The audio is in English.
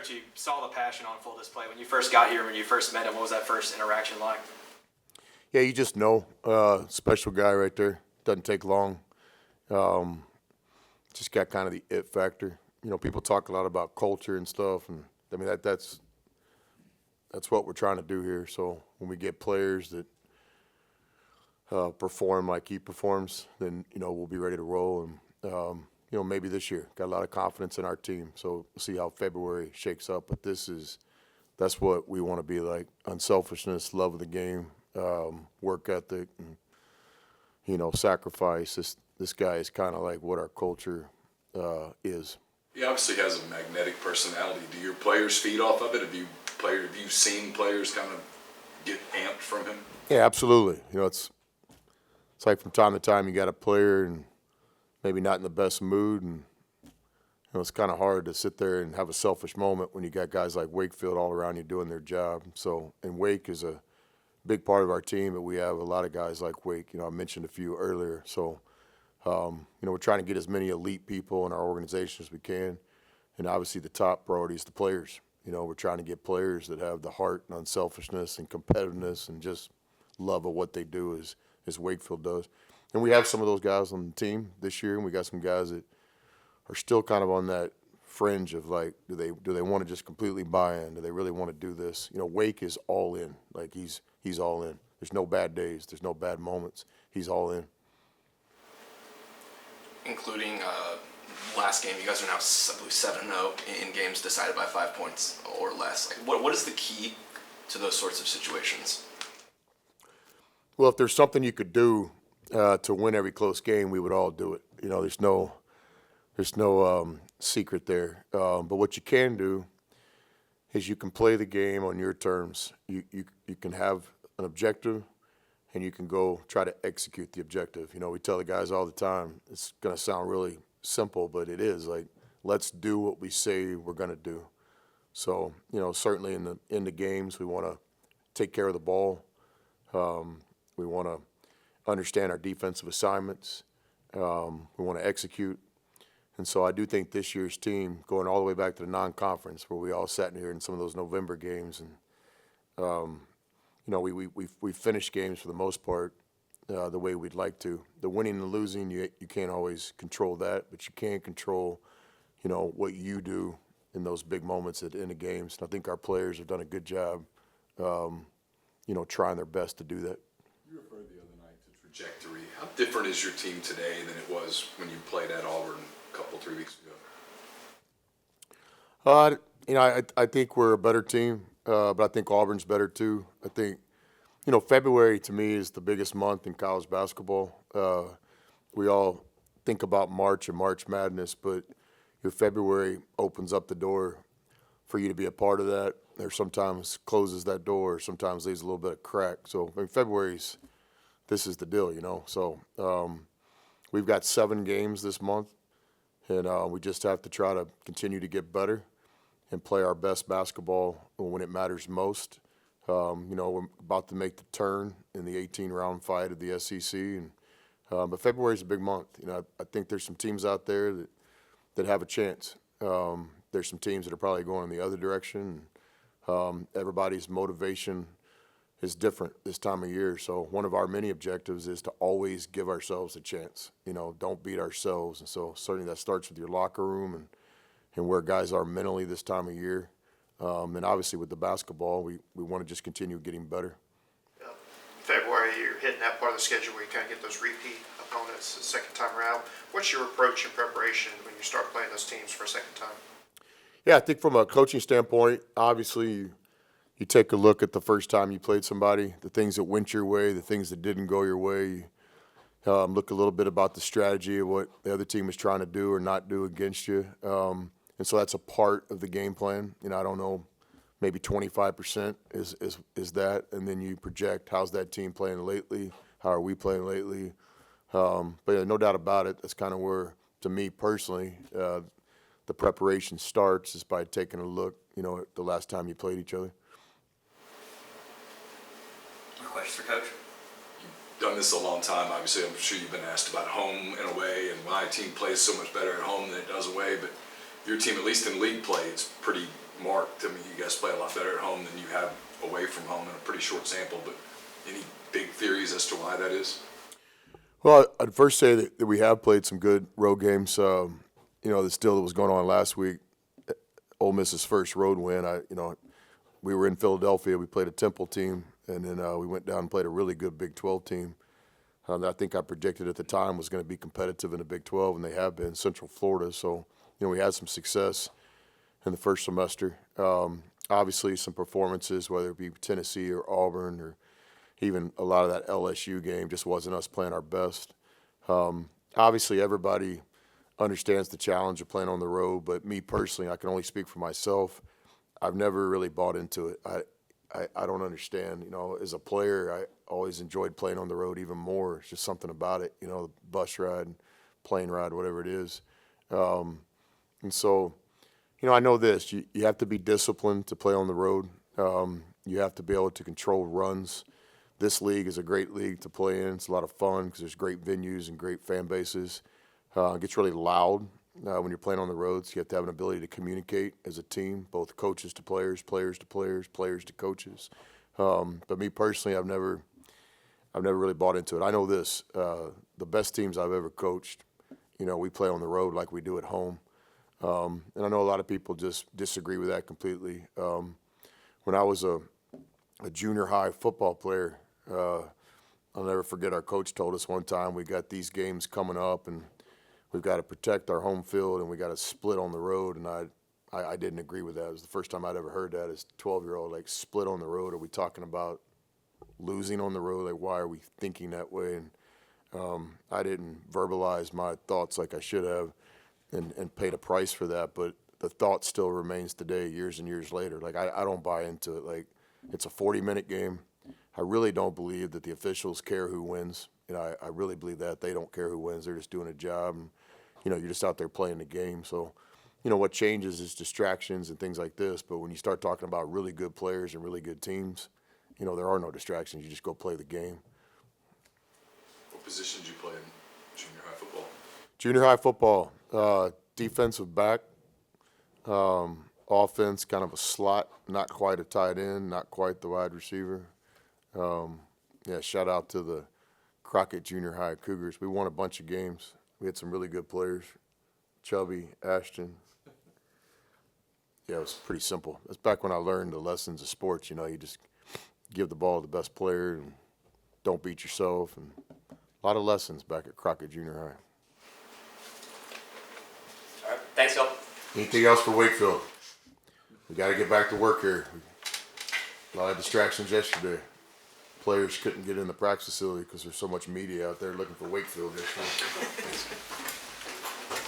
Coach, you saw the passion on full display. When you first got here, when you first met him, what was that first interaction like? Yeah, you just know. Special guy right there. Doesn't take long. Just got kind of the it factor. You know, people talk a lot about culture and stuff, and I mean that's what we're trying to do here. So when we get players that perform like he performs, then we'll be ready to roll. And maybe this year, got a lot of confidence in our team. So we'll see how February shakes up. But that's what we want to be like: unselfishness, love of the game, work ethic, and sacrifice. This guy is kind of like what our culture is. He obviously has a magnetic personality. Do your players feed off of it? Have you seen players kind of get amped from him? Yeah, absolutely. It's like from time to time you got a player and maybe not in the best mood, and it's kind of hard to sit there and have a selfish moment when you got guys like Wakefield all around you doing their job. So, and Wake is a big part of our team, but we have a lot of guys like Wake. I mentioned a few earlier. So, we're trying to get as many elite people in our organization as we can, and obviously the top priority is the players. We're trying to get players that have the heart and unselfishness and competitiveness and just love of what they do as Wakefield does. And we have some of those guys on the team this year, and we got some guys that are still kind of on that fringe of like, do they want to just completely buy in? Do they really want to do this? Wake is all in. Like he's all in. There's no bad days. There's no bad moments. He's all in. Including last game, you guys are now, I believe, 7-0 in games decided by 5 points or less. Like, what is the key to those sorts of situations? Well, if there's something you could do to win every close game, we would all do it. There's no secret there. But what you can do is you can play the game on your terms. You can have an objective, and you can go try to execute the objective. We tell the guys all the time, it's going to sound really simple, but it is. Like, let's do what we say we're going to do. So, certainly in the games, we want to take care of the ball. We want to understand our defensive assignments. We want to execute. And so I do think this year's team, going all the way back to the non-conference, where we all sat in here in some of those November games, and we finished games for the most part the way we'd like to. The winning and losing, you can't always control that, but you can control, what you do in those big moments at the end of games. And I think our players have done a good job, trying their best to do that. You referred the other night to trajectory. How different is your team today than it was when you played at Auburn a couple, 3 weeks ago? I think we're a better team, but I think Auburn's better too. I think, February to me is the biggest month in college basketball. We all think about March and March Madness, but your February opens up the door for you to be a part of that, or sometimes closes that door, or sometimes leaves a little bit of crack. So February's, this is the deal, So we've got 7 games this month, and we just have to try to continue to get better and play our best basketball when it matters most. We're about to make the turn in the 18-round fight of the SEC, and but February's a big month. I think there's some teams out there that have a chance. There's some teams that are probably going in the other direction. Everybody's motivation is different this time of year. So one of our many objectives is to always give ourselves a chance. Don't beat ourselves. And so certainly that starts with your locker room and where guys are mentally this time of year. And obviously with the basketball, we want to just continue getting better. February, you're hitting that part of the schedule where you kind of get those repeat opponents the second time around. What's your approach and preparation when you start playing those teams for a second time? Yeah, I think from a coaching standpoint, obviously you take a look at the first time you played somebody, the things that went your way, the things that didn't go your way. Look a little bit about the strategy of what the other team was trying to do or not do against you. And so that's a part of the game plan. I don't know, maybe 25% is that. And then you project, how's that team playing lately? How are we playing lately? But yeah, no doubt about it, that's kind of where, to me personally, the preparation starts is by taking a look, at the last time you played each other. Questions for Coach? You've done this a long time. Obviously, I'm sure you've been asked about home and away, and my team plays so much better at home than it does away. But your team, at least in league play, it's pretty marked. guys play a lot better at home than you have away from home in a pretty short sample, but any big theories as to why that is? Well, I'd first say that we have played some good road games. The still that was going on last week, Ole Miss's first road win. We were in Philadelphia. We played a Temple team, and then we went down and played a really good Big 12 team. That I think I predicted at the time was going to be competitive in the Big 12, and they have been, Central Florida. So, we had some success in the first semester. Obviously, some performances, whether it be Tennessee or Auburn or even a lot of that LSU game, just wasn't us playing our best. Obviously, everybody understands the challenge of playing on the road, but me personally, I can only speak for myself. I've never really bought into it. I don't understand. As a player, I always enjoyed playing on the road even more. It's just something about it, the bus ride, plane ride, whatever it is. And so, I know this. You have to be disciplined to play on the road. You have to be able to control runs. This league is a great league to play in. It's a lot of fun because there's great venues and great fan bases. It gets really loud when you're playing on the road, so you have to have an ability to communicate as a team, both coaches to players, players to players, players to coaches. But me personally, I've never really bought into it. I know this: the best teams I've ever coached, we play on the road like we do at home. And I know a lot of people just disagree with that completely. When I was a junior high football player, I'll never forget our coach told us one time, we got these games coming up and we've got to protect our home field and we got to split on the road. And I didn't agree with that. It was the first time I'd ever heard that as a 12-year-old, like split on the road. Are we talking about losing on the road? Like, why are we thinking that way? And I didn't verbalize my thoughts like I should have and paid a price for that. But the thought still remains today, years and years later. Like, I don't buy into it. Like, it's a 40-minute game. I really don't believe that the officials care who wins. I really believe that. They don't care who wins. They're just doing a job. And, you're just out there playing the game. So, what changes is distractions and things like this. But when you start talking about really good players and really good teams, there are no distractions. You just go play the game. What position did you play in junior high football? Junior high football, defensive back, offense, kind of a slot, not quite a tight end, not quite the wide receiver. Shout out to the Crockett Junior High Cougars. We won a bunch of games. We had some really good players, Chubby, Ashton. Yeah, it was pretty simple. That's back when I learned the lessons of sports. You just give the ball to the best player and don't beat yourself. And a lot of lessons back at Crockett Junior High. All right. Thanks, Phil. Anything else for Wakefield? We got to get back to work here. A lot of distractions yesterday. Players couldn't get in the practice facility because there's so much media out there looking for Wakefield yesterday.